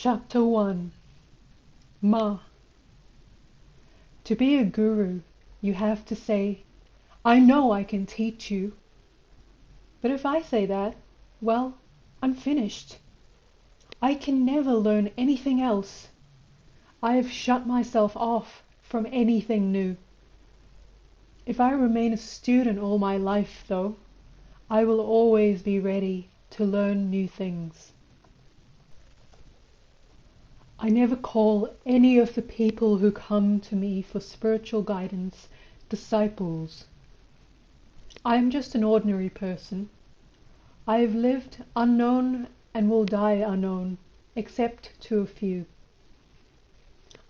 Chapter 1. Ma. To be a guru, you have to say, I know I can teach you. But if I say that, well, I'm finished. I can never learn anything else. I have shut myself off from anything new. If I remain a student all my life, though, I will always be ready to learn new things. I never call any of the people who come to me for spiritual guidance disciples. I am just an ordinary person. I have lived unknown and will die unknown, except to a few.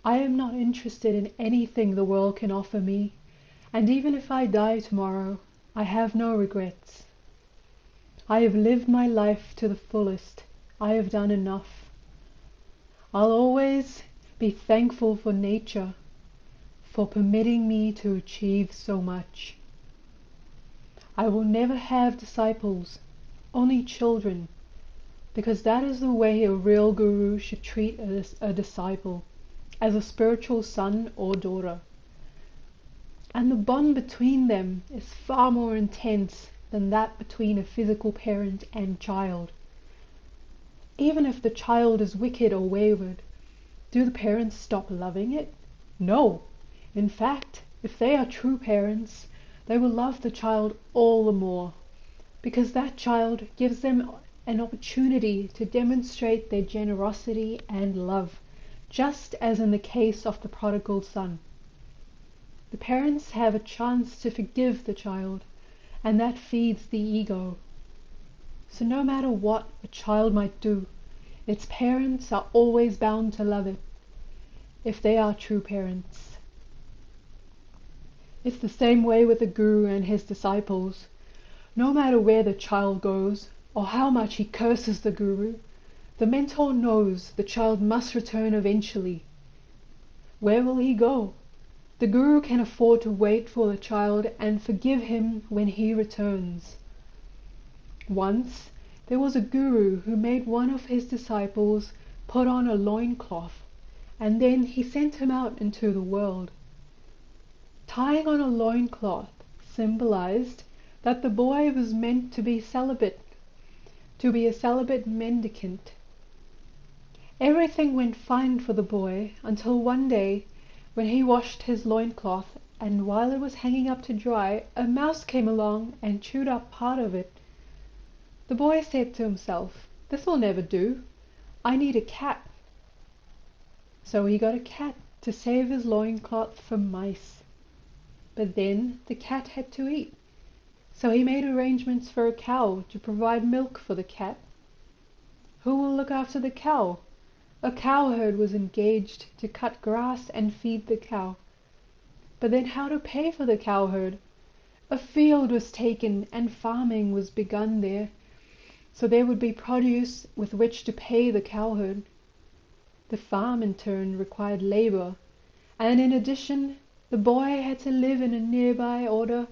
I am not interested in anything the world can offer me, and even if I die tomorrow, I have no regrets. I have lived my life to the fullest. I have done enough. I'll always be thankful for nature, for permitting me to achieve so much. I will never have disciples, only children, because that is the way a real guru should treat a disciple, as a spiritual son or daughter. And the bond between them is far more intense than that between a physical parent and child. Even if the child is wicked or wayward, do the parents stop loving it? No. In fact, if they are true parents, they will love the child all the more, because that child gives them an opportunity to demonstrate their generosity and love, just as in the case of the prodigal son. The parents have a chance to forgive the child, and that feeds the ego. So no matter what a child might do, its parents are always bound to love it, if they are true parents. It's the same way with the guru and his disciples. No matter where the child goes, or how much he curses the guru, the mentor knows the child must return eventually. Where will he go? The guru can afford to wait for the child and forgive him when he returns. Once, there was a guru who made one of his disciples put on a loincloth, and then he sent him out into the world. Tying on a loincloth symbolized that the boy was meant to be celibate, to be a celibate mendicant. Everything went fine for the boy until one day when he washed his loincloth, and while it was hanging up to dry, a mouse came along and chewed up part of it. The boy said to himself, "This will never do. I need a cat." So he got a cat to save his loincloth from mice. But then the cat had to eat, so he made arrangements for a cow to provide milk for the cat. Who will look after the cow? A cowherd was engaged to cut grass and feed the cow. But then how to pay for the cowherd? A field was taken and farming was begun there, so there would be produce with which to pay the cowherd. The farm in turn required labor, and in addition, the boy had to live in a nearby order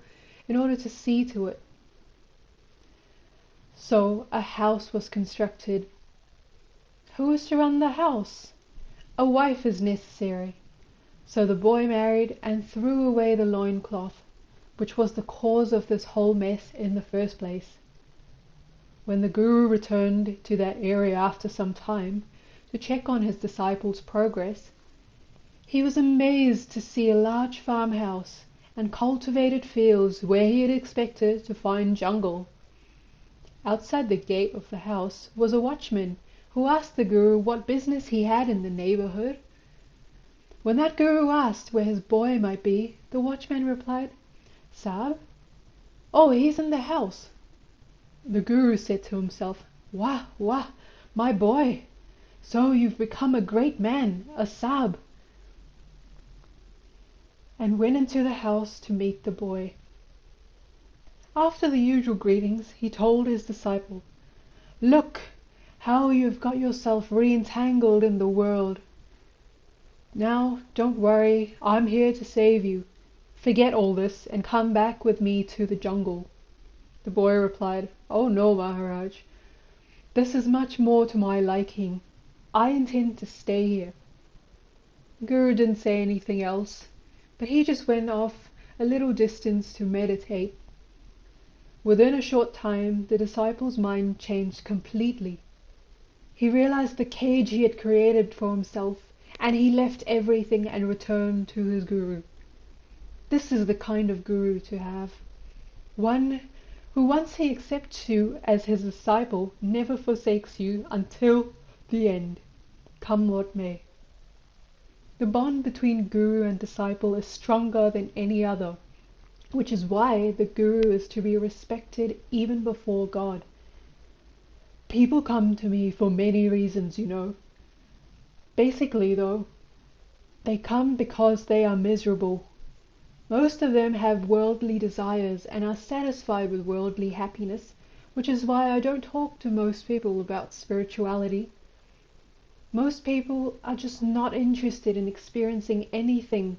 in order to see to it. So a house was constructed. Who is to run the house? A wife is necessary. So the boy married and threw away the loincloth, which was the cause of this whole mess in the first place. When the guru returned to that area after some time to check on his disciples' progress, he was amazed to see a large farmhouse and cultivated fields where he had expected to find jungle. Outside the gate of the house was a watchman who asked the guru what business he had in the neighborhood. When that guru asked where his boy might be, the watchman replied, "Sahib? Oh, he's in the house." The guru said to himself, "Wah, wah, my boy! So you've become a great man, a Sahib," and went into the house to meet the boy. After the usual greetings, he told his disciple, "Look how you've got yourself re-entangled in the world. Now, don't worry, I'm here to save you. Forget all this and come back with me to the jungle." The boy replied, "Oh no, Maharaj. This is much more to my liking. I intend to stay here." The Guru didn't say anything else, but he just went off a little distance to meditate. Within a short time, the disciple's mind changed completely. He realized the cage he had created for himself, and he left everything and returned to his Guru. This is the kind of Guru to have. One who, once he accepts you as his disciple, never forsakes you until the end, come what may. The bond between Guru and disciple is stronger than any other, which is why the Guru is to be respected even before God. People come to me for many reasons, you know. Basically, though, they come because they are miserable. Most of them have worldly desires and are satisfied with worldly happiness, which is why I don't talk to most people about spirituality. Most people are just not interested in experiencing anything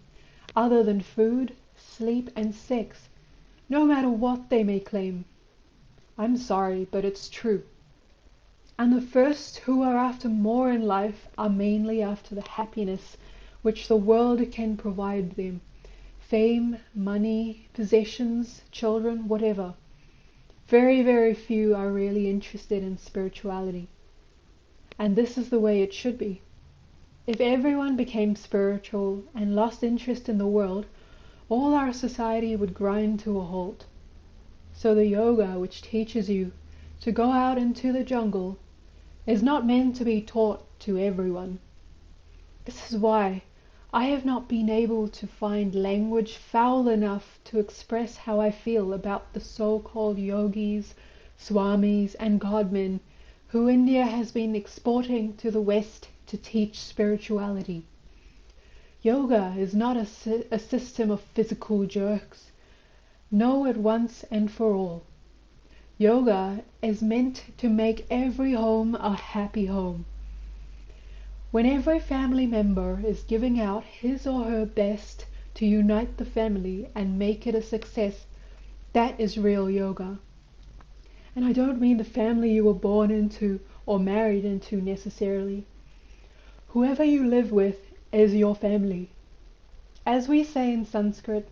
other than food, sleep, and sex, no matter what they may claim. I'm sorry, but it's true. And the first who are after more in life are mainly after the happiness which the world can provide them. Fame, money, possessions, children, whatever. Very, very few are really interested in spirituality. And this is the way it should be. If everyone became spiritual and lost interest in the world, all our society would grind to a halt. So the yoga which teaches you to go out into the jungle is not meant to be taught to everyone. This is why I have not been able to find language foul enough to express how I feel about the so-called yogis, swamis, and godmen who India has been exporting to the West to teach spirituality. Yoga is not a system of physical jerks. Know it once and for all. Yoga is meant to make every home a happy home. When every family member is giving out his or her best to unite the family and make it a success, that is real yoga. And I don't mean the family you were born into or married into necessarily. Whoever you live with is your family. As we say in Sanskrit,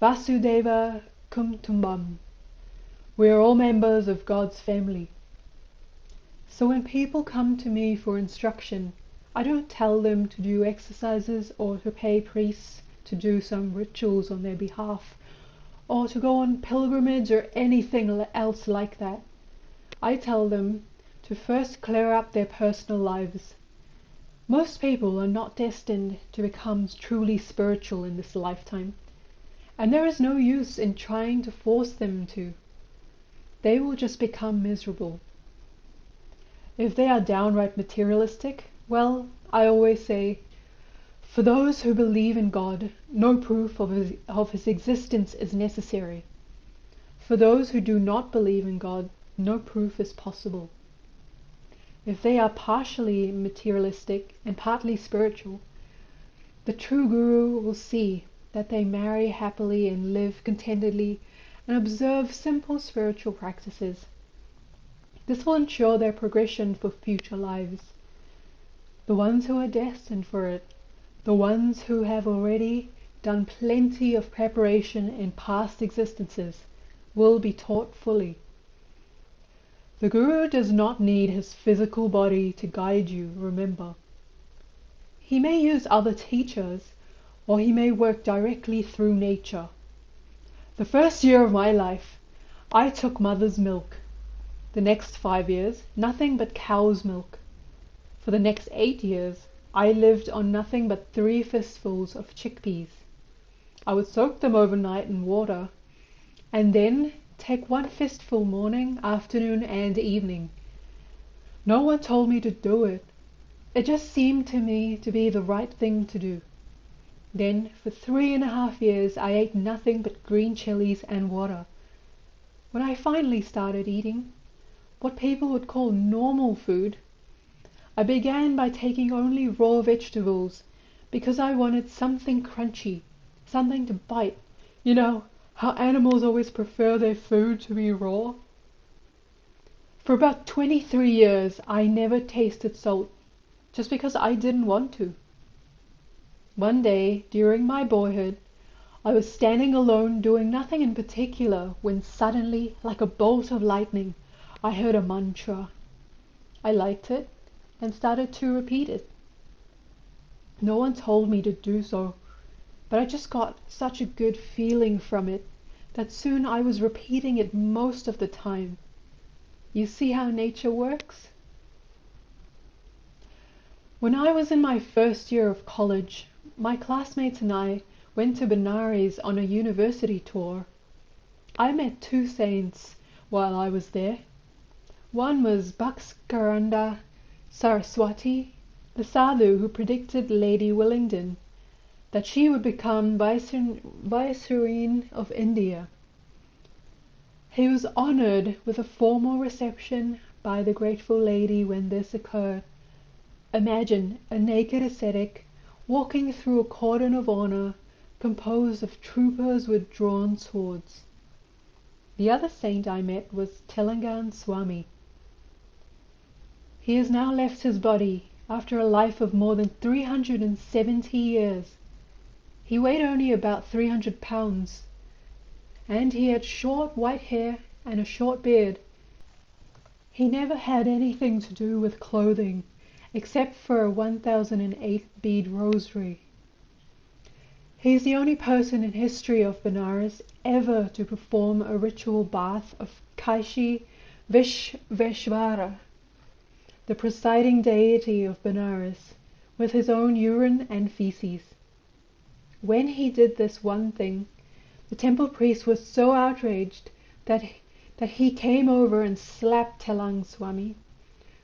Vasudeva Kumtumbam. We are all members of God's family. So when people come to me for instruction, I don't tell them to do exercises or to pay priests to do some rituals on their behalf, or to go on pilgrimage or anything else like that. I tell them to first clear up their personal lives. Most people are not destined to become truly spiritual in this lifetime, and there is no use in trying to force them to. They will just become miserable. If they are downright materialistic, well, I always say, for those who believe in God, no proof of his existence is necessary. For those who do not believe in God, no proof is possible. If they are partially materialistic and partly spiritual, the true Guru will see that they marry happily and live contentedly and observe simple spiritual practices. This will ensure their progression for future lives. The ones who are destined for it, the ones who have already done plenty of preparation in past existences, will be taught fully. The Guru does not need his physical body to guide you, remember. He may use other teachers, or he may work directly through nature. The first year of my life, I took mother's milk. The next 5 years, nothing but cow's milk. For the next 8 years, I lived on nothing but 3 fistfuls of chickpeas. I would soak them overnight in water, and then take 1 fistful morning, afternoon, and evening. No one told me to do it. It just seemed to me to be the right thing to do. Then, for 3.5 years, I ate nothing but green chilies and water. When I finally started eating what people would call normal food, I began by taking only raw vegetables because I wanted something crunchy, something to bite. You know how animals always prefer their food to be raw? For about 23 years I never tasted salt. just because I didn't want to. One day, during my boyhood, I was standing alone doing nothing in particular when suddenly, like a bolt of lightning, I heard a mantra. I liked it and started to repeat it. No one told me to do so, but I just got such a good feeling from it that soon I was repeating it most of the time. You see how nature works? When I was in my first year of college, my classmates and I went to Benares on a university tour. I met two saints while I was there. One was Bhaskaraanda Saraswati, the sadhu who predicted Lady Willingdon that she would become Viceroy of India. He was honored with a formal reception by the grateful lady when this occurred. Imagine a naked ascetic walking through a cordon of honor composed of troopers with drawn swords. The other saint I met was Telangan Swami. He has now left his body after a life of more than 370 years. He weighed only about 300 pounds, and he had short white hair and a short beard. He never had anything to do with clothing, except for a 1008 bead rosary. He is the only person in history of Benares ever to perform a ritual bath of Kashi Vishveshvara, the presiding deity of Benares, with his own urine and feces. When he did this one thing, the temple priest was so outraged that he came over and slapped Telang Swami,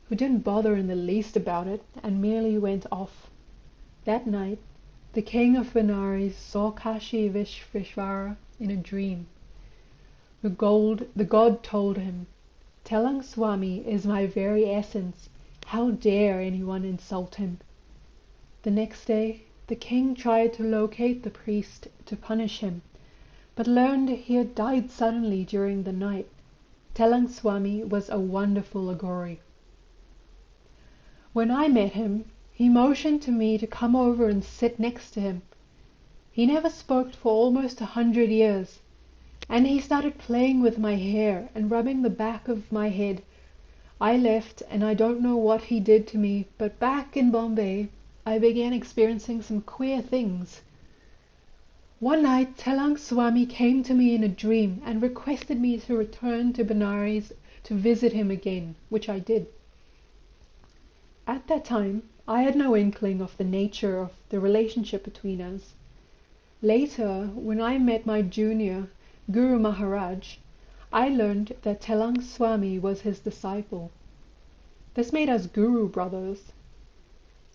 who didn't bother in the least about it and merely went off. That night, the king of Benares saw Kashi Vishveshvara in a dream. The god told him, "Telang Swami is my very essence. How dare anyone insult him?" The next day, the king tried to locate the priest to punish him, but learned he had died suddenly during the night. Telang Swami was a wonderful Aghora. When I met him, he motioned to me to come over and sit next to him. He never spoke for almost 100 years, and he started playing with my hair and rubbing the back of my head. I left, and I don't know what he did to me, but back in Bombay, I began experiencing some queer things. One night, Telang Swami came to me in a dream and requested me to return to Benares to visit him again, which I did. At that time, I had no inkling of the nature of the relationship between us. Later, when I met my junior, Guru Maharaj, I learned that Telang Swami was his disciple. This made us Guru brothers.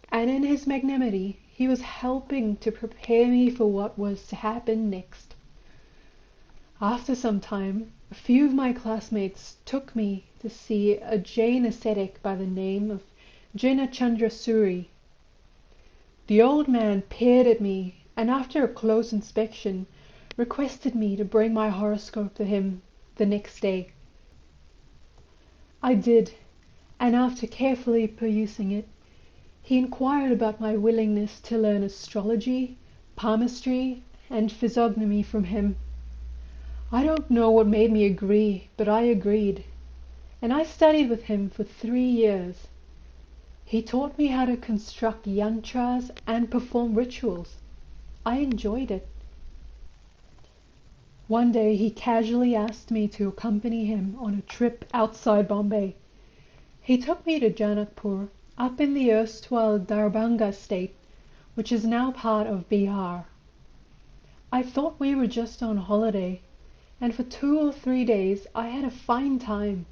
And in his magnanimity, he was helping to prepare me for what was to happen next. After some time, a few of my classmates took me to see a Jain ascetic by the name of Jina Chandra Suri. The old man peered at me and after a close inspection requested me to bring my horoscope to him the next day. I did, and after carefully perusing it, he inquired about my willingness to learn astrology, palmistry, and physiognomy from him. I don't know what made me agree, but I agreed, and I studied with him for 3 years. He taught me how to construct yantras and perform rituals. I enjoyed it. One day he casually asked me to accompany him on a trip outside Bombay. He took me to Janakpur, up in the erstwhile Darbhanga state, which is now part of Bihar. I thought we were just on holiday, and for 2 or 3 days I had a fine time.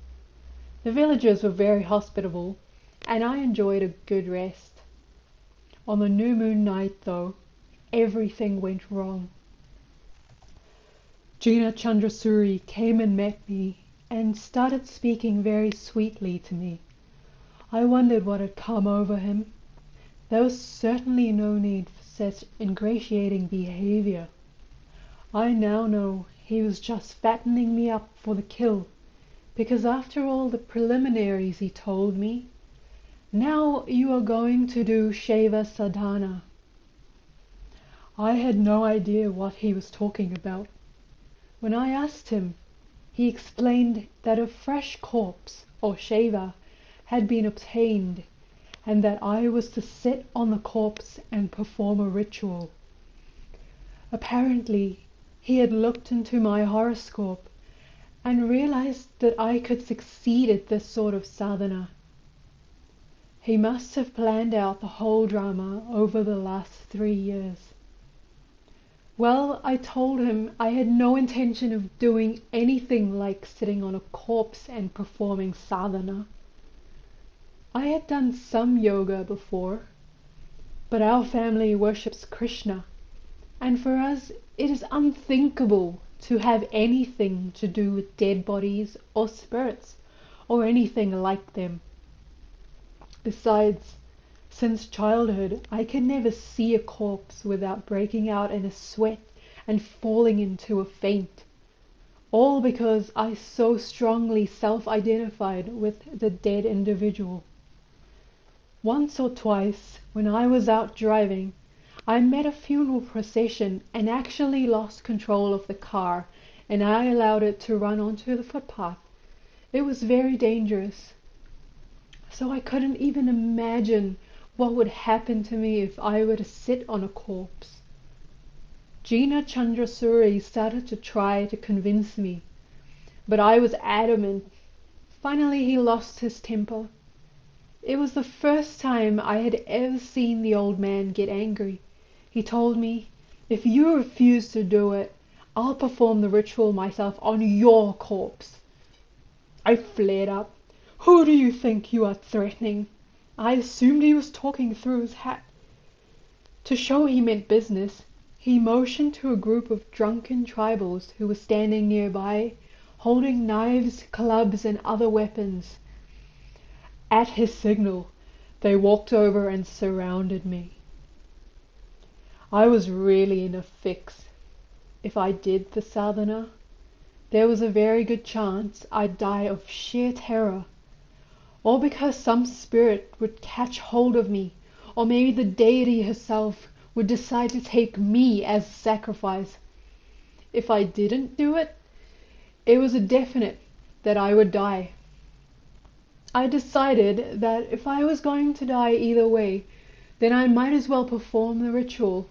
The villagers were very hospitable, and I enjoyed a good rest. On the new moon night, though, everything went wrong. Jina Chandrasuri came and met me and started speaking very sweetly to me. I wondered what had come over him. There was certainly no need for such ingratiating behavior. I now know he was just fattening me up for the kill, because after all the preliminaries he told me, Now you are going to do Shava Sadhana. I had no idea what he was talking about. When I asked him, he explained that a fresh corpse, or Shava, had been obtained, and that I was to sit on the corpse and perform a ritual. Apparently, he had looked into my horoscope and realized that I could succeed at this sort of sadhana. He must have planned out the whole drama over the last 3 years. Well, I told him I had no intention of doing anything like sitting on a corpse and performing sadhana. I had done some yoga before, but our family worships Krishna, and for us it is unthinkable to have anything to do with dead bodies or spirits or anything like them. Besides, since childhood, I could never see a corpse without breaking out in a sweat and falling into a faint, all because I so strongly self-identified with the dead individual. Once or twice, when I was out driving, I met a funeral procession and actually lost control of the car, and I allowed it to run onto the footpath. It was very dangerous. So I couldn't even imagine what would happen to me if I were to sit on a corpse. Gina Chandrasuri started to try to convince me, but I was adamant. Finally he lost his temper. It was the first time I had ever seen the old man get angry. He told me, "If you refuse to do it, I'll perform the ritual myself on your corpse." I flared up. "Who do you think you are threatening?" I assumed he was talking through his hat. To show he meant business, he motioned to a group of drunken tribals who were standing nearby, holding knives, clubs, and other weapons. At his signal, they walked over and surrounded me. I was really in a fix. If I did the sadhana, there was a very good chance I'd die of sheer terror, or because some spirit would catch hold of me, or maybe the deity herself would decide to take me as sacrifice. If I didn't do it, it was a definite that I would die. I decided that if I was going to die either way, then I might as well perform the ritual,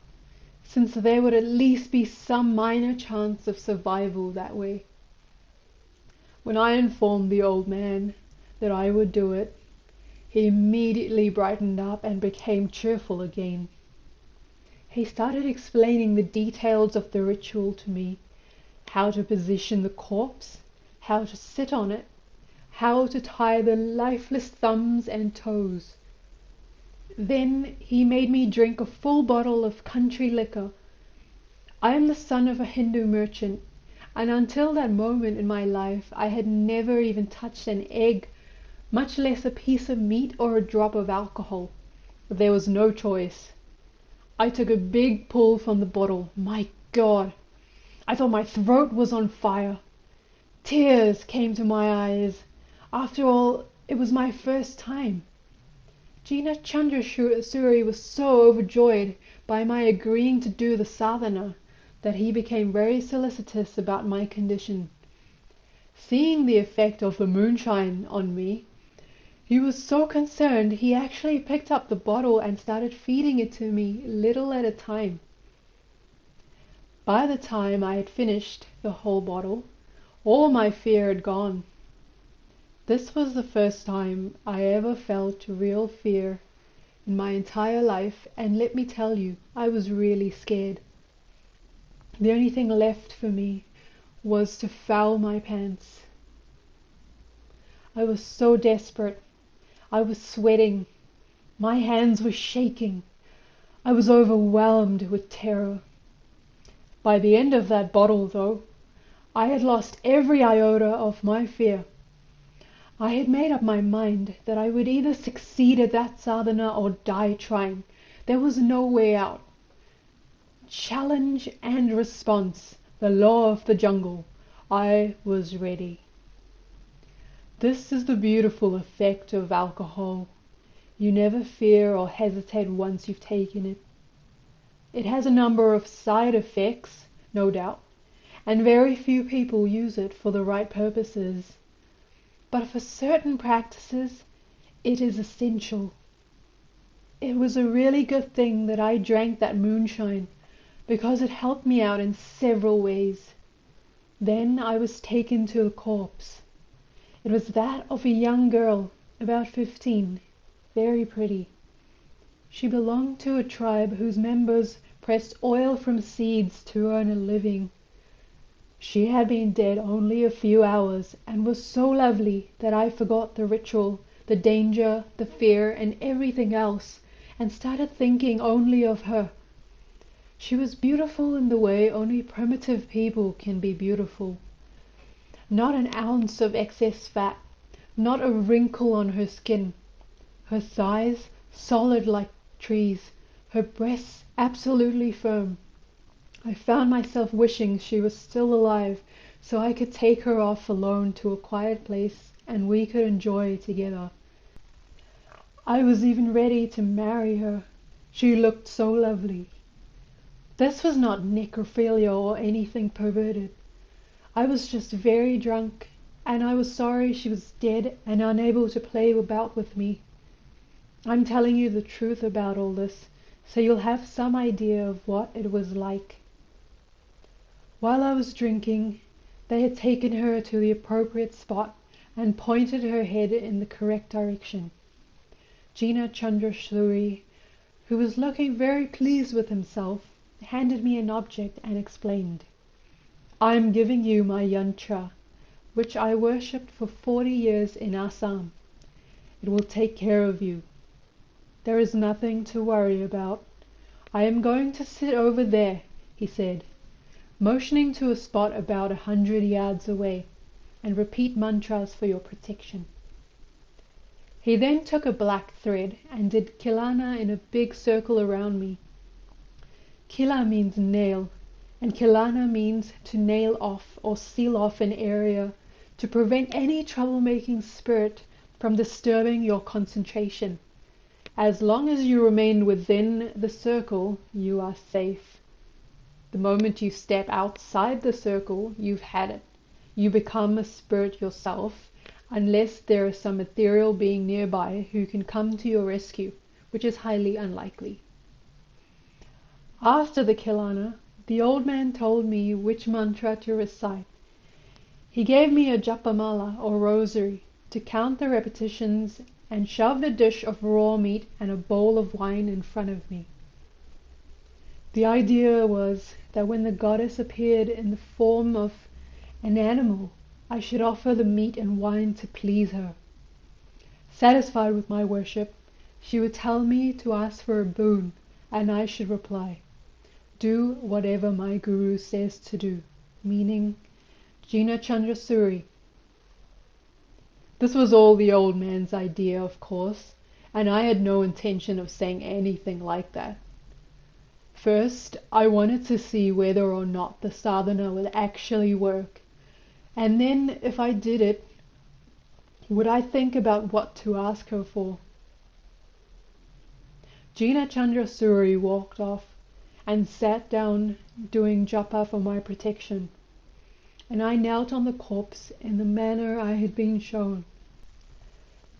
since there would at least be some minor chance of survival that way. When I informed the old man that I would do it, he immediately brightened up and became cheerful again. He started explaining the details of the ritual to me, how to position the corpse, how to sit on it, how to tie the lifeless thumbs and toes. Then he made me drink a full bottle of country liquor. I am the son of a Hindu merchant, and until that moment in my life I had never even touched an egg, much less a piece of meat or a drop of alcohol. But there was no choice. I took a big pull from the bottle. My God! I thought my throat was on fire. Tears came to my eyes. After all, it was my first time. Gina Chandrasuri was so overjoyed by my agreeing to do the sadhana that he became very solicitous about my condition. Seeing the effect of the moonshine on me, he was so concerned he actually picked up the bottle and started feeding it to me little at a time. By the time I had finished the whole bottle, all my fear had gone. This was the first time I ever felt real fear in my entire life, and let me tell you, I was really scared. The only thing left for me was to foul my pants. I was so desperate. I was sweating. My hands were shaking. I was overwhelmed with terror. By the end of that bottle, though, I had lost every iota of my fear. I had made up my mind that I would either succeed at that sadhana or die trying. There was no way out. Challenge and response, the law of the jungle. I was ready. This is the beautiful effect of alcohol. You never fear or hesitate once you've taken it. It has a number of side effects, no doubt, and very few people use it for the right purposes. But for certain practices, it is essential. It was a really good thing that I drank that moonshine, because it helped me out in several ways. Then I was taken to a corpse. It was that of a young girl, about 15, very pretty. She belonged to a tribe whose members pressed oil from seeds to earn a living. She had been dead only a few hours, and was so lovely that I forgot the ritual, the danger, the fear, and everything else, and started thinking only of her. She was beautiful in the way only primitive people can be beautiful. Not an ounce of excess fat, not a wrinkle on her skin. Her thighs solid like trees, her breasts absolutely firm. I found myself wishing she was still alive so I could take her off alone to a quiet place and we could enjoy together. I was even ready to marry her. She looked so lovely. This was not necrophilia or anything perverted. I was just very drunk, and I was sorry she was dead and unable to play about with me. I'm telling you the truth about all this, so you'll have some idea of what it was like. While I was drinking, they had taken her to the appropriate spot and pointed her head in the correct direction. Jina Chandrasuri, who was looking very pleased with himself, handed me an object and explained, "I am giving you my yantra, which I worshipped for 40 years in Assam. It will take care of you. There is nothing to worry about. I am going to sit over there," he said, motioning to a spot about 100 yards away, "and repeat mantras for your protection." He then took a black thread and did kilana in a big circle around me. Kila means nail, and kilana means to nail off or seal off an area to prevent any troublemaking spirit from disturbing your concentration. As long as you remain within the circle, you are safe. The moment you step outside the circle, you've had it. You become a spirit yourself, unless there is some ethereal being nearby who can come to your rescue, which is highly unlikely. After the kilana, the old man told me which mantra to recite. He gave me a japamala or rosary to count the repetitions and shoved a dish of raw meat and a bowl of wine in front of me. The idea was that when the goddess appeared in the form of an animal, I should offer the meat and wine to please her. Satisfied with my worship, she would tell me to ask for a boon, and I should reply, "Do whatever my guru says to do," meaning Jina Chandrasuri. This was all the old man's idea, of course, and I had no intention of saying anything like that. First, I wanted to see whether or not the sadhana would actually work, and then, if I did it, would I think about what to ask her for. Jina Chandrasuri walked off and sat down doing japa for my protection, and I knelt on the corpse in the manner I had been shown.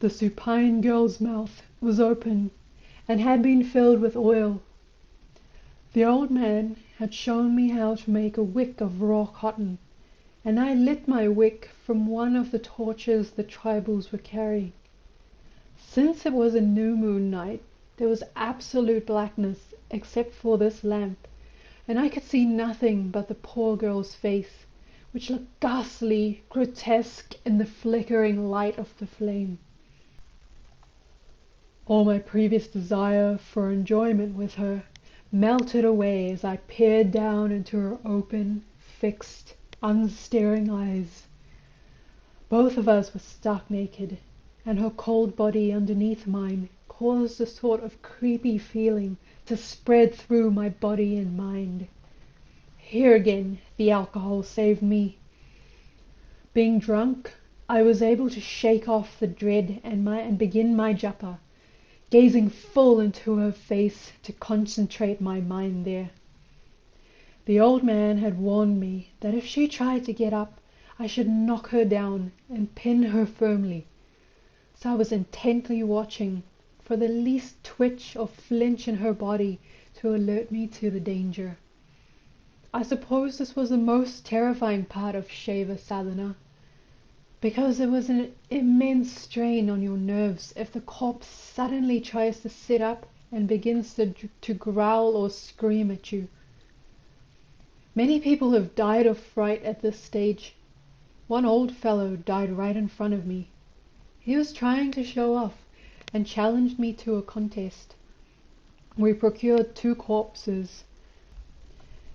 The supine girl's mouth was open and had been filled with oil. The old man had shown me how to make a wick of raw cotton, and I lit my wick from one of the torches the tribals were carrying. Since it was a new moon night, there was absolute blackness except for this lamp, and I could see nothing but the poor girl's face, which looked ghastly, grotesque in the flickering light of the flame. All my previous desire for enjoyment with her melted away as I peered down into her open, fixed, unstaring eyes. Both of us were stark naked, and her cold body underneath mine caused a sort of creepy feeling to spread through my body and mind. Here again the alcohol saved me. Being drunk, I was able to shake off the dread and begin my japa, gazing full into her face to concentrate my mind there. The old man had warned me that if she tried to get up, I should knock her down and pin her firmly. So I was intently watching for the least twitch or flinch in her body to alert me to the danger. I suppose this was the most terrifying part of Shava Sadhana, because it was an immense strain on your nerves if the corpse suddenly tries to sit up and begins to growl or scream at you. Many people have died of fright at this stage. One old fellow died right in front of me. He was trying to show off and challenged me to a contest. We procured 2 corpses.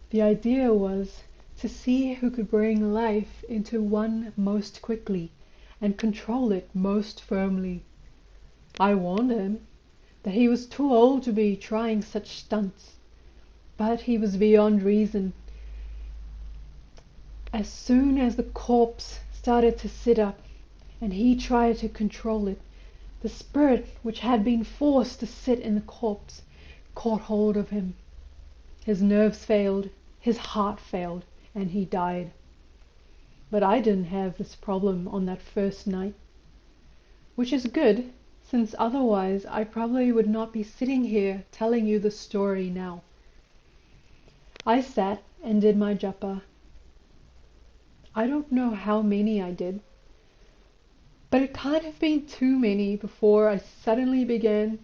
The idea was to see who could bring life into one most quickly and control it most firmly. I warned him that he was too old to be trying such stunts, but he was beyond reason. As soon as the corpse started to sit up and he tried to control it, the spirit which had been forced to sit in the corpse caught hold of him. His nerves failed, his heart failed, and he died. But I didn't have this problem on that first night, which is good, since otherwise I probably would not be sitting here telling you the story now. I sat and did my japa. I don't know how many I did, but it can't have been too many before I suddenly began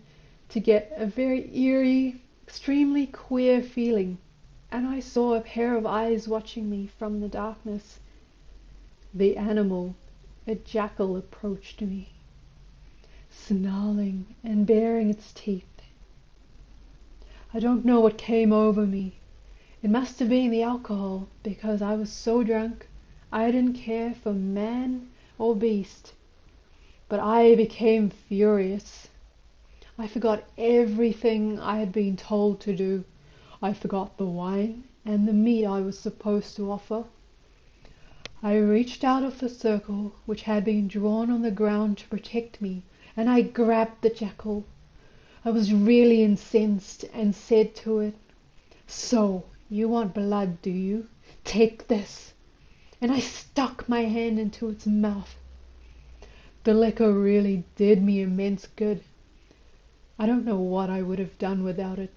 to get a very eerie, extremely queer feeling, and I saw a pair of eyes watching me from the darkness. The animal, a jackal, approached me, snarling and baring its teeth. I don't know what came over me. It must have been the alcohol, because I was so drunk I didn't care for man or beast. But I became furious. I forgot everything I had been told to do. I forgot the wine and the meat I was supposed to offer. I reached out of the circle which had been drawn on the ground to protect me, and I grabbed the jackal. I was really incensed and said to it, "So, you want blood, do you? Take this." And I stuck my hand into its mouth. The liquor really did me immense good. I don't know what I would have done without it.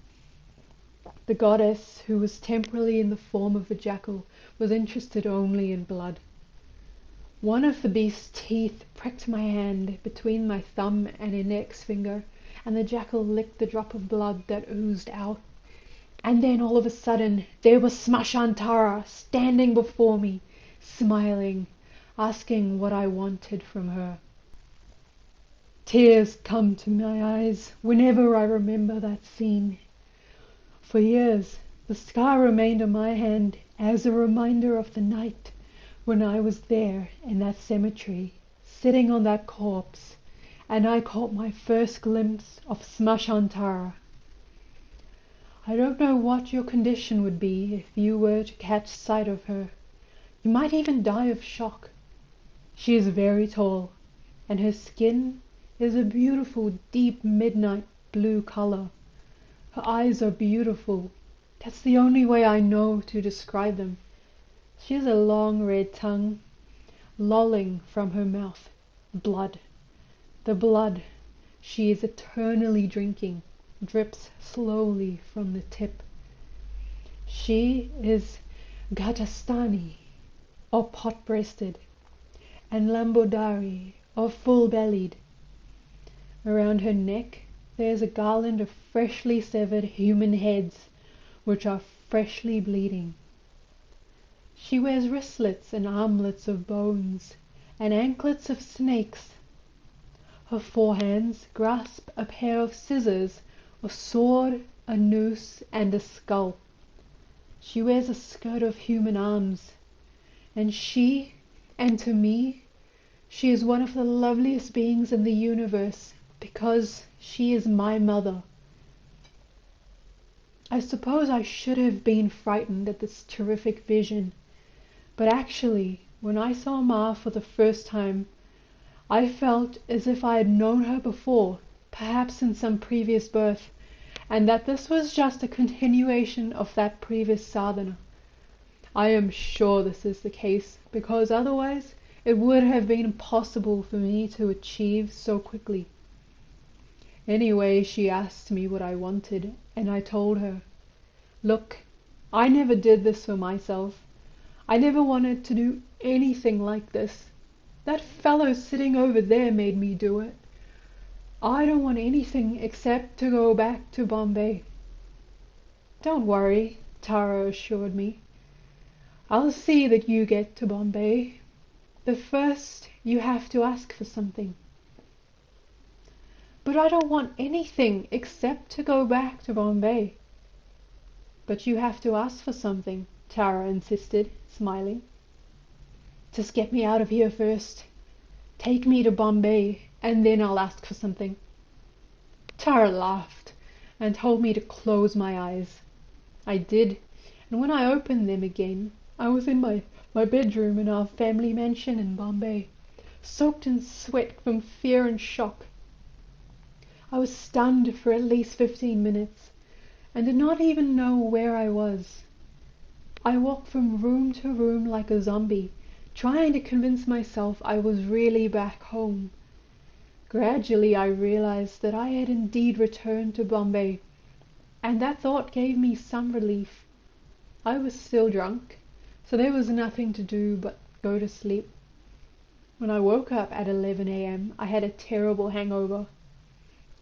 The goddess, who was temporarily in the form of a jackal, was interested only in blood. One of the beast's teeth pricked my hand between my thumb and index finger, and the jackal licked the drop of blood that oozed out. And then all of a sudden there was Smashan Tara standing before me, smiling, asking what I wanted from her. Tears come to my eyes whenever I remember that scene. For years the scar remained on my hand as a reminder of the night when I was there in that cemetery, sitting on that corpse, and I caught my first glimpse of Smashan Tara. I don't know what your condition would be if you were to catch sight of her. You might even die of shock. She is very tall, and her skin is a beautiful deep midnight blue color. Her eyes are beautiful. That's the only way I know to describe them. She has a long red tongue, lolling from her mouth. Blood. The blood she is eternally drinking drips slowly from the tip. She is Gatastani, or pot-breasted, and Lambodari, or full-bellied. Around her neck there is a garland of freshly severed human heads, which are freshly bleeding. She wears wristlets and armlets of bones, and anklets of snakes. Her forehands grasp a pair of scissors, a sword, a noose, and a skull. She wears a skirt of human arms, and to me, she is one of the loveliest beings in the universe, because she is my mother. I suppose I should have been frightened at this terrific vision, but actually, when I saw Ma for the first time, I felt as if I had known her before, perhaps in some previous birth, and that this was just a continuation of that previous sadhana. I am sure this is the case, because otherwise it would have been impossible for me to achieve so quickly. Anyway, she asked me what I wanted, and I told her, look, I never did this for myself. I never wanted to do anything like this. That fellow sitting over there made me do it. I don't want anything except to go back to Bombay. Don't worry, Tara assured me. I'll see that you get to Bombay. But first you have to ask for something. But I don't want anything except to go back to Bombay. But you have to ask for something, Tara insisted, smiling. Just get me out of here first. Take me to Bombay, and then I'll ask for something. Tara laughed and told me to close my eyes. I did, and when I opened them again, I was in my bedroom in our family mansion in Bombay, soaked in sweat from fear and shock. I was stunned for at least 15 minutes, and did not even know where I was. I walked from room to room like a zombie, trying to convince myself I was really back home. Gradually I realized that I had indeed returned to Bombay, and that thought gave me some relief. I was still drunk, so there was nothing to do but go to sleep. When I woke up at 11 a.m., I had a terrible hangover.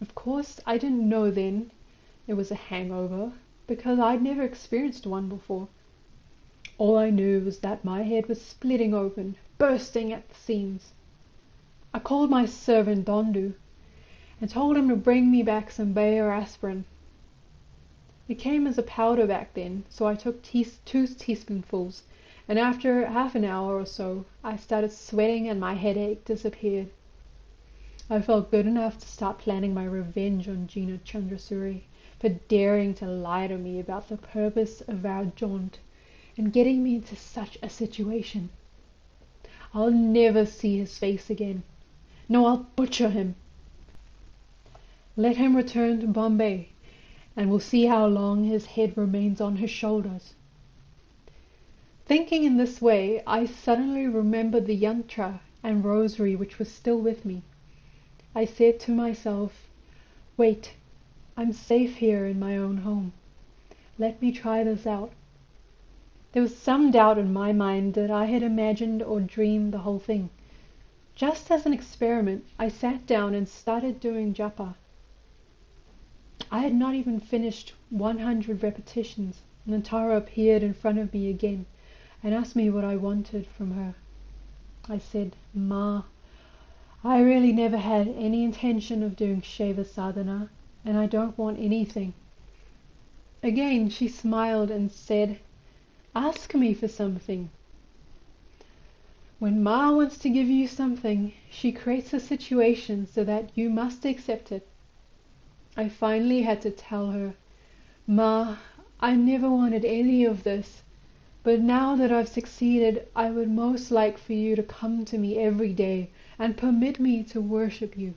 Of course, I didn't know then it was a hangover, because I'd never experienced one before. All I knew was that my head was splitting open, bursting at the seams. I called my servant Dondu and told him to bring me back some Bayer aspirin. It came as a powder back then, so I took 2 teaspoonfuls, and after half an hour or so, I started sweating and my headache disappeared. I felt good enough to start planning my revenge on Gina Chandrasuri for daring to lie to me about the purpose of our jaunt and getting me into such a situation. I'll never see his face again. No, I'll butcher him. Let him return to Bombay, and we'll see how long his head remains on his shoulders. Thinking in this way, I suddenly remembered the yantra and rosary which was still with me. I said to myself, wait, I'm safe here in my own home. Let me try this out. There was some doubt in my mind that I had imagined or dreamed the whole thing. Just as an experiment, I sat down and started doing japa. I had not even finished 100 repetitions when Tara appeared in front of me again and asked me what I wanted from her. I said, Ma, I really never had any intention of doing Shava sadhana, and I don't want anything. Again she smiled and said, ask me for something. When Ma wants to give you something, she creates a situation so that you must accept it. I finally had to tell her, Ma, I never wanted any of this, but now that I've succeeded, I would most like for you to come to me every day and permit me to worship you.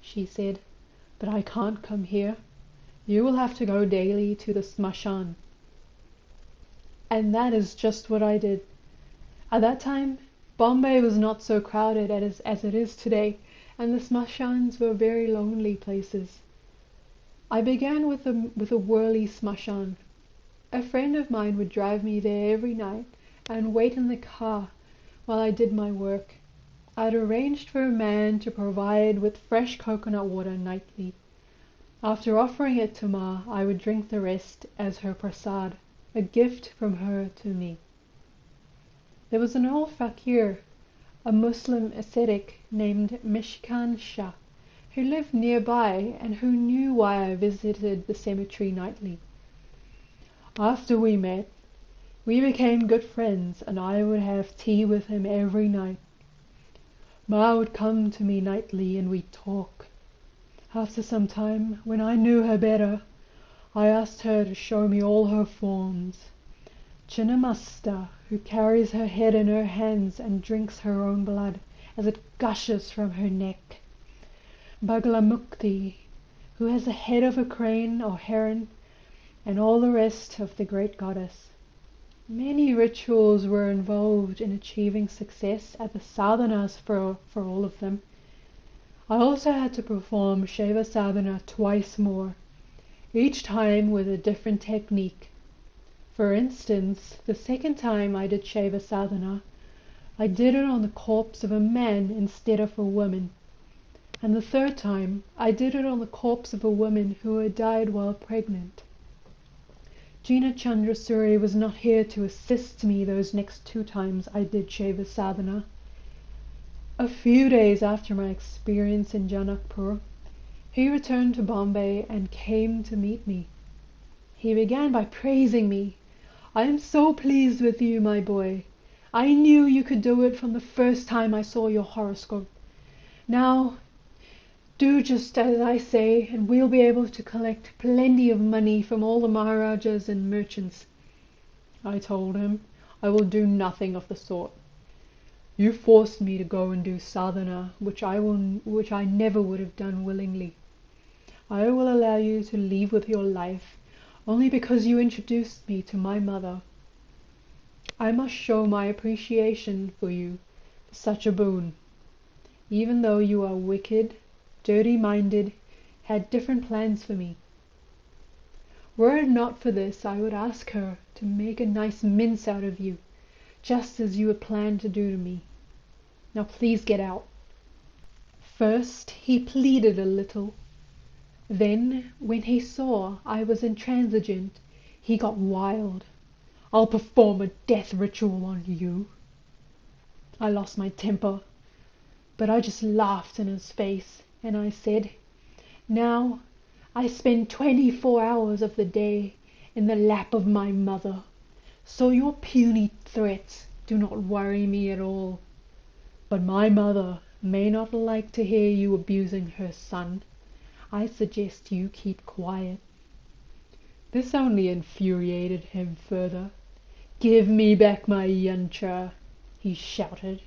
She said, but I can't come here. You will have to go daily to the Smashan. And that is just what I did. At that time, Bombay was not so crowded as it is today, and the Smashans were very lonely places. I began with a whirly Smashan. A friend of mine would drive me there every night and wait in the car while I did my work. I'd arranged for a man to provide with fresh coconut water nightly. After offering it to Ma, I would drink the rest as her prasad, a gift from her to me. There was an old fakir, a Muslim ascetic named Mishkan Shah, who lived nearby and who knew why I visited the cemetery nightly. After we met, we became good friends, and I would have tea with him every night. Ma would come to me nightly and we'd talk. After some time, when I knew her better, I asked her to show me all her forms. Chinnamasta, who carries her head in her hands and drinks her own blood as it gushes from her neck. Bagalamukti, who has the head of a crane or heron, and all the rest of the great goddess. Many rituals were involved in achieving success at the sadhanas for all of them. I also had to perform Shava Sadhana twice more, each time with a different technique. For instance, the second time I did Shava Sadhana, I did it on the corpse of a man instead of a woman. And the third time, I did it on the corpse of a woman who had died while pregnant. Gina Chandrasuri was not here to assist me those next 2 times I did Shava Sadhana. A few days after my experience in Janakpur, he returned to Bombay and came to meet me. He began by praising me. "I am so pleased with you, my boy. I knew you could do it from the first time I saw your horoscope. Now, do just as I say, and we'll be able to collect plenty of money from all the Maharajas and merchants." I told him, "I will do nothing of the sort. You forced me to go and do sadhana, which I never would have done willingly. I will allow you to leave with your life only because you introduced me to my mother. I must show my appreciation for you for such a boon, even though you are wicked, dirty-minded, had different plans for me. Were it not for this, I would ask her to make a nice mince out of you, just as you had planned to do to me. Now please get out." First he pleaded a little. Then, when he saw I was intransigent, he got wild. "I'll perform a death ritual on you." I lost my temper, but I just laughed in his face, and I said, "Now, I spend 24 hours of the day in the lap of my mother, so your puny threats do not worry me at all. But my mother may not like to hear you abusing her son. I suggest you keep quiet." This only infuriated him further. "Give me back my yantra," he shouted.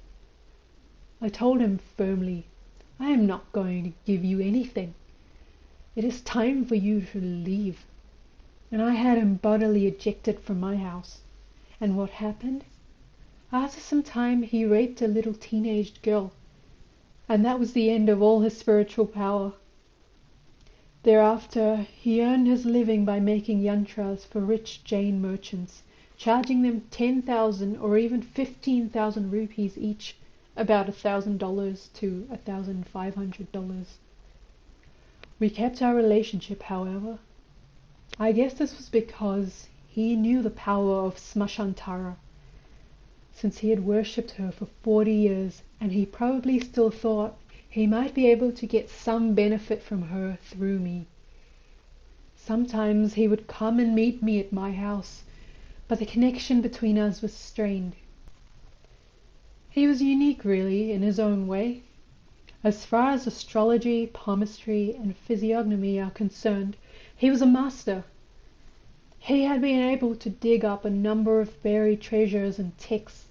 I told him firmly, "I am not going to give you anything. It is time for you to leave." And I had him bodily ejected from my house. And what happened? After some time he raped a little teenaged girl, and that was the end of all his spiritual power. Thereafter he earned his living by making yantras for rich Jain merchants, charging them 10,000 or even 15,000 rupees each, about $1,000 to $1,500. We kept our relationship, however. I guess this was because he knew the power of Smashan Tara, since he had worshipped her for 40 years, and he probably still thought he might be able to get some benefit from her through me. Sometimes he would come and meet me at my house, but the connection between us was strained. He was unique, really, in his own way. As far as astrology, palmistry, and physiognomy are concerned, he was a master. He had been able to dig up a number of buried treasures and texts.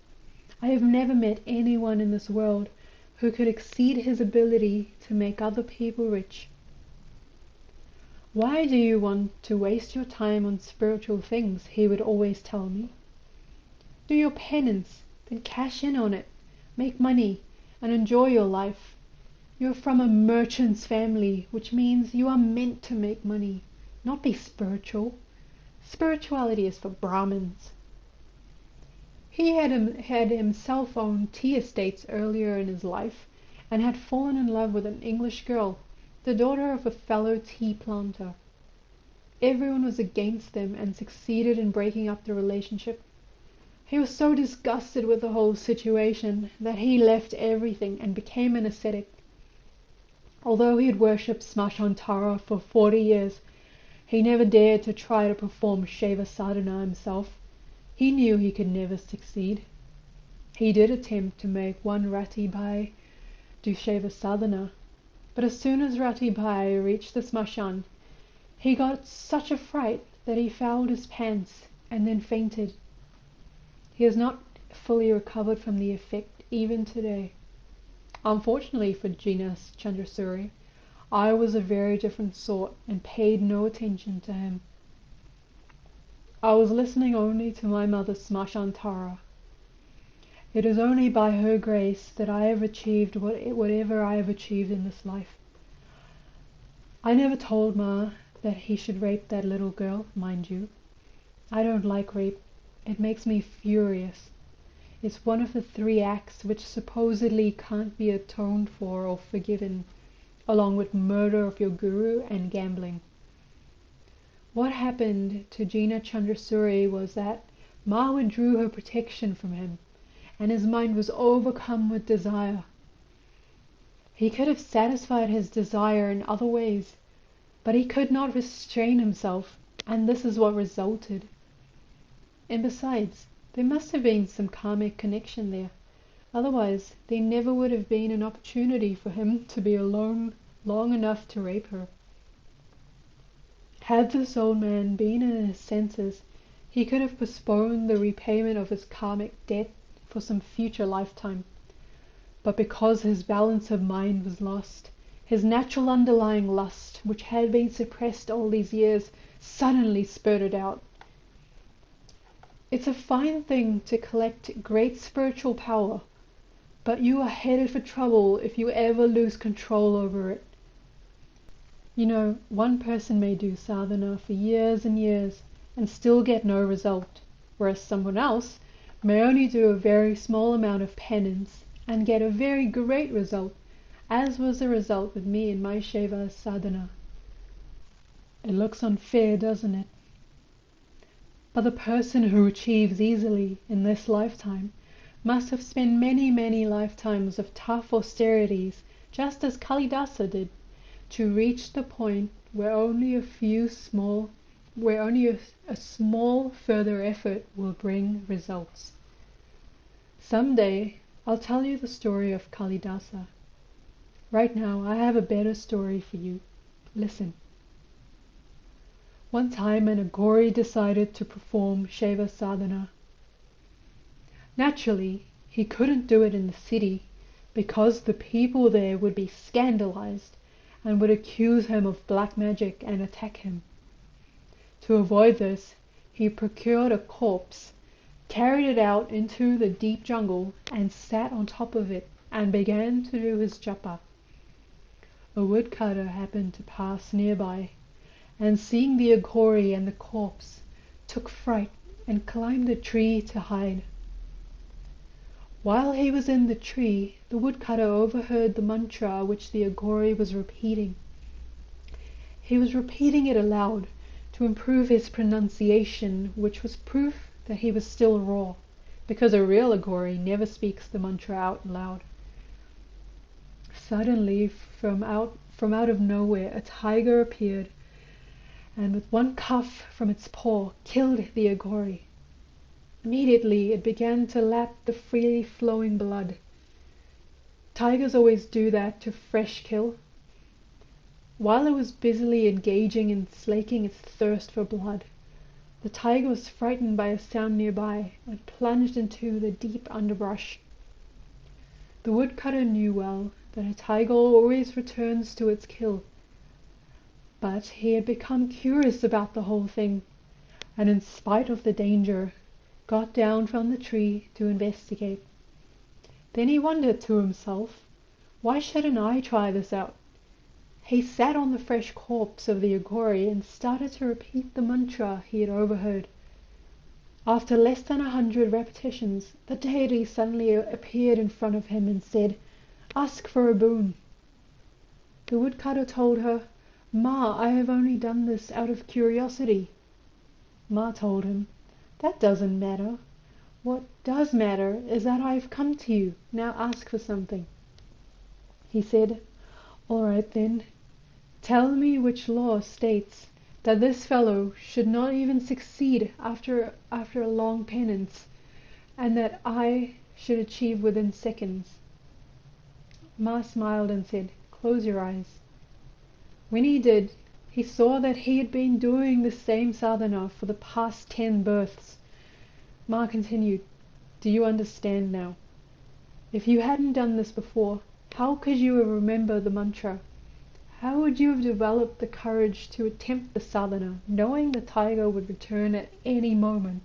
I have never met anyone in this world who could exceed his ability to make other people rich. "Why do you want to waste your time on spiritual things?" he would always tell me. "Do your penance, then cash in on it, make money, and enjoy your life. You're from a merchant's family, which means you are meant to make money, not be spiritual. Spirituality is for Brahmins." He had himself owned tea estates earlier in his life, and had fallen in love with an English girl, the daughter of a fellow tea planter. Everyone was against them and succeeded in breaking up the relationship. He was so disgusted with the whole situation that he left everything and became an ascetic. Although he had worshipped Smashan Tara for 40 years, he never dared to try to perform Shava Sadhana himself. He knew he could never succeed. He did attempt to make one Rati Bhai do Shava Sadhana, but as soon as Rati Bhai reached the Smashan, he got such a fright that he fouled his pants and then fainted. He has not fully recovered from the effect even today. Unfortunately for Gina Chandrasuri, I was a very different sort and paid no attention to him. I was listening only to my mother Smashan Tara. It is only by her grace that I have achieved whatever I have achieved in this life. I never told Ma that he should rape that little girl, mind you. I don't like rape. It makes me furious. It's one of the 3 acts which supposedly can't be atoned for or forgiven, along with murder of your guru and gambling. What happened to Jina Chandrasuri was that Ma withdrew her protection from him, and his mind was overcome with desire. He could have satisfied his desire in other ways, but he could not restrain himself, and this is what resulted. And besides, there must have been some karmic connection there. Otherwise, there never would have been an opportunity for him to be alone long enough to rape her. Had this old man been in his senses, he could have postponed the repayment of his karmic debt for some future lifetime. But because his balance of mind was lost, his natural underlying lust, which had been suppressed all these years, suddenly spurted out. It's a fine thing to collect great spiritual power, but you are headed for trouble if you ever lose control over it. You know, one person may do sadhana for years and years and still get no result, whereas someone else may only do a very small amount of penance and get a very great result, as was the result with me in my Shava sadhana. It looks unfair, doesn't it? But the person who achieves easily in this lifetime must have spent many, many lifetimes of tough austerities, just as Kalidasa did, to reach the point where only a small further effort will bring results. Someday I'll tell you the story of Kalidasa. Right now I have a better story for you. Listen. One time an Aghora decided to perform Shava sadhana. Naturally, he couldn't do it in the city because the people there would be scandalized and would accuse him of black magic and attack him. To avoid this, he procured a corpse, carried it out into the deep jungle, and sat on top of it and began to do his japa. A woodcutter happened to pass nearby, and seeing the Aghora and the corpse, took fright and climbed a tree to hide. While he was in the tree, the woodcutter overheard the mantra which the Aghora was repeating. He was repeating it aloud to improve his pronunciation, which was proof that he was still raw, because a real Aghora never speaks the mantra out loud. Suddenly, from out of nowhere, a tiger appeared, and with one cuff from its paw killed the Aghora. Immediately it began to lap the freely flowing blood. Tigers always do that to fresh kill. While it was busily engaging in slaking its thirst for blood, the tiger was frightened by a sound nearby and plunged into the deep underbrush. The woodcutter knew well that a tiger always returns to its kill, but he had become curious about the whole thing, and in spite of the danger, got down from the tree to investigate. Then he wondered to himself, why shouldn't I try this out? He sat on the fresh corpse of the Aghora and started to repeat the mantra he had overheard. After less than 100 repetitions, the deity suddenly appeared in front of him and said, "Ask for a boon." The woodcutter told her, "Ma, I have only done this out of curiosity." Ma told him, "That doesn't matter. What does matter is that I've come to you. Now ask for something." He said, "All right then. Tell me which law states that this fellow should not even succeed after a long penance, and that I should achieve within seconds." Ma smiled and said, "Close your eyes." When he did, he saw that he had been doing the same sadhana for the past 10 births. Ma continued, "Do you understand now? If you hadn't done this before, how could you remember the mantra? How would you have developed the courage to attempt the sadhana, knowing the tiger would return at any moment?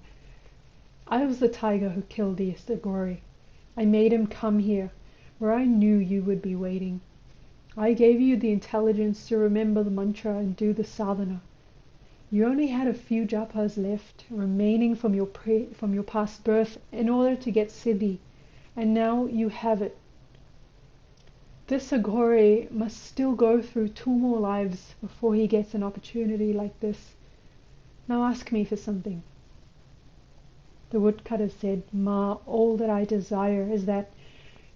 I was the tiger who killed the Aghora. I made him come here, where I knew you would be waiting. I gave you the intelligence to remember the mantra and do the sadhana. You only had a few japas left, remaining from your past birth, in order to get siddhi, and now you have it. This Aghora must still go through 2 more lives before he gets an opportunity like this. Now ask me for something. The woodcutter said, Ma, all that I desire is that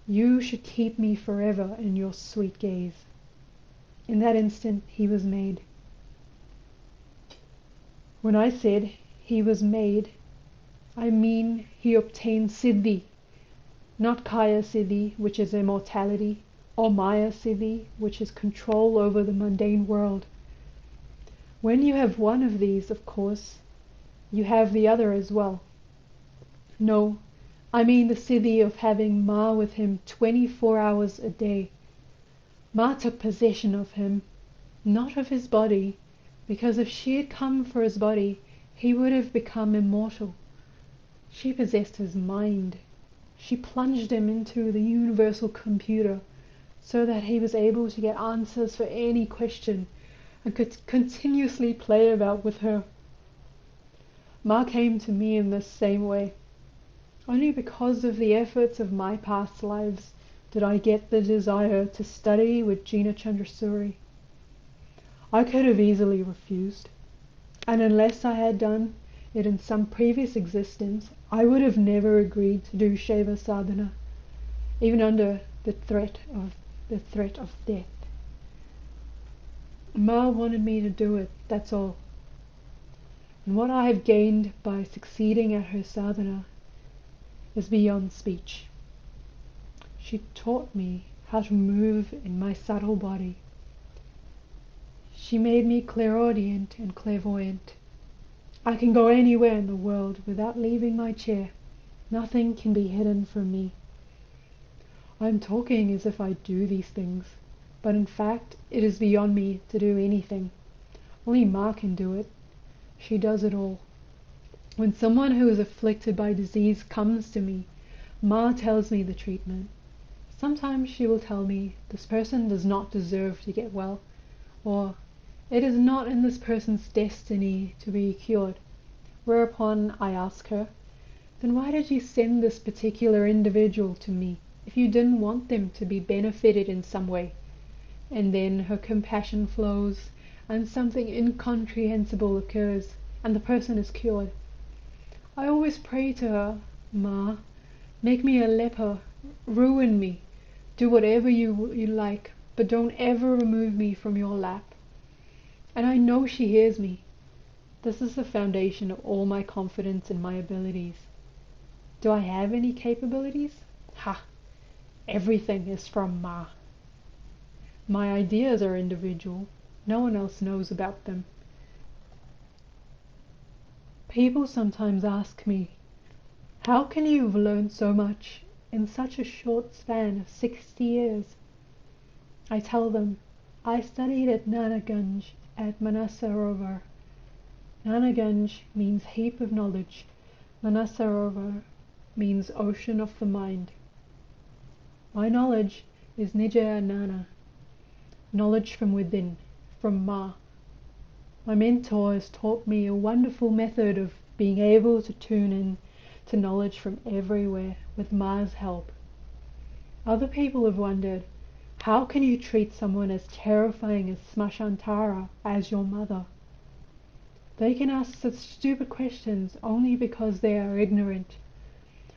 you should keep me forever in your sweet gaze. In that instant he was made. When I said he was made, I mean he obtained siddhi, not kaya siddhi, which is immortality, or maya siddhi, which is control over the mundane world. When you have one of these, of course, you have the other as well. No, I mean the siddhi of having Ma with him 24 hours a day. Ma took possession of him, not of his body, because if she had come for his body, he would have become immortal. She possessed his mind. She plunged him into the universal computer so that he was able to get answers for any question and could continuously play about with her. Ma came to me in this same way. Only because of the efforts of my past lives did I get the desire to study with Jina Chandrasuri. I could have easily refused, and unless I had done it in some previous existence, I would have never agreed to do Shava Sadhana, even under the threat of death. Ma wanted me to do it, that's all. And what I have gained by succeeding at her sadhana is beyond speech. She taught me how to move in my subtle body. She made me clairaudient and clairvoyant. I can go anywhere in the world without leaving my chair. Nothing can be hidden from me. I'm talking as if I do these things, but in fact it is beyond me to do anything. Only Ma can do it. She does it all. When someone who is afflicted by disease comes to me, Ma tells me the treatment. Sometimes she will tell me this person does not deserve to get well, or it is not in this person's destiny to be cured. Whereupon I ask her, then why did you send this particular individual to me if you didn't want them to be benefited in some way? And then her compassion flows, and something incomprehensible occurs, and the person is cured. I always pray to her, Ma, make me a leper, ruin me, do whatever you like, but don't ever remove me from your lap. And I know she hears me. This is the foundation of all my confidence in my abilities. Do I have any capabilities? Ha! Everything is from Ma. My ideas are individual. No one else knows about them. People sometimes ask me, how can you have learned so much in such a short span of 60 years? I tell them, I studied at Nanaganj at Manasarovar. Nanaganj means heap of knowledge. Manasarovar means ocean of the mind. My knowledge is Nijaya Nana, knowledge from within, from Ma. My mentor has taught me a wonderful method of being able to tune in to knowledge from everywhere with Ma's help. Other people have wondered, how can you treat someone as terrifying as Smashan Tara as your mother? They can ask such stupid questions only because they are ignorant.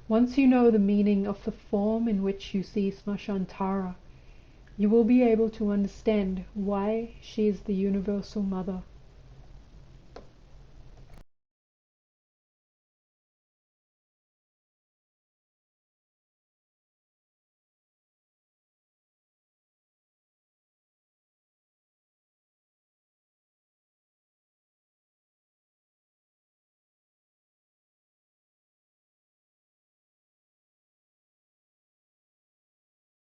Once you know the meaning of the form in which you see Smashan Tara, you will be able to understand why she is the universal mother.